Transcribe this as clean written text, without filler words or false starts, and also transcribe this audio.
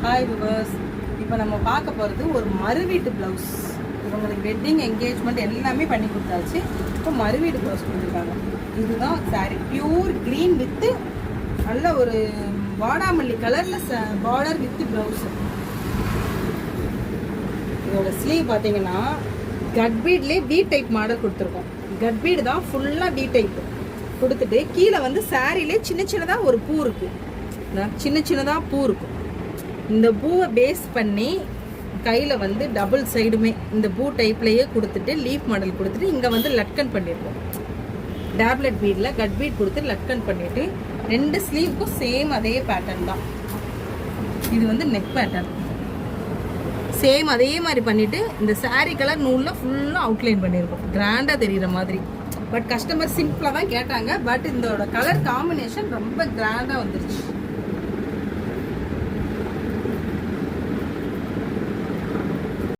Hi viewers, இப்போ நம்ம பார்க்க போகிறது ஒரு மறுவீட்டு ப்ளவுஸ். இவங்களுக்கு வெட்டிங் என்கேஜ்மெண்ட் எல்லாமே பண்ணி கொடுத்தாச்சு. இப்போ மறுவீடு ப்ளவுஸ் கொடுத்துருக்காங்க. இதுதான் சாரி, பியூர் க்ரீன் வித்து நல்ல ஒரு வாடாமல்லி கலரில் பார்டர் வித்து ப்ளவுஸு. இதோட ஸ்லீவ் பார்த்தீங்கன்னா கட்பீட்லேயே வி டைப் மாடல் கொடுத்துருக்கோம். கட்பீடு தான் ஃபுல்லாக வி டைப் கொடுத்துட்டு கீழே வந்து சாரிலே சின்ன சின்னதாக ஒரு பூ இருக்குது. சின்ன சின்னதாக பூ இருக்கும். இந்த பூவை பேஸ் பண்ணி கையில் வந்து டபுள் சைடுமே இந்த பூ டைப்லேயே கொடுத்துட்டு லீஃப் மாடல் கொடுத்துட்டு இங்கே வந்து லட்கன் பண்ணியிருக்கோம். டேப்லெட் பீடில் கட் பீட் கொடுத்து லட்கன் பண்ணிவிட்டு ரெண்டு ஸ்லீவுக்கும் சேம் அதே பேட்டர்ன் தான். இது வந்து நெக் பேட்டர்ன் சேம் அதே மாதிரி பண்ணிவிட்டு இந்த சாரீ கலர் நூலில் ஃபுல்லாக அவுட்லைன் பண்ணியிருக்கோம். கிராண்டாக தெரிகிற மாதிரி. பட் கஸ்டமர் சிம்பிளாக தான் கேட்டாங்க. பட் இதோட கலர் காம்பினேஷன் ரொம்ப கிராண்டாக வந்துருச்சு.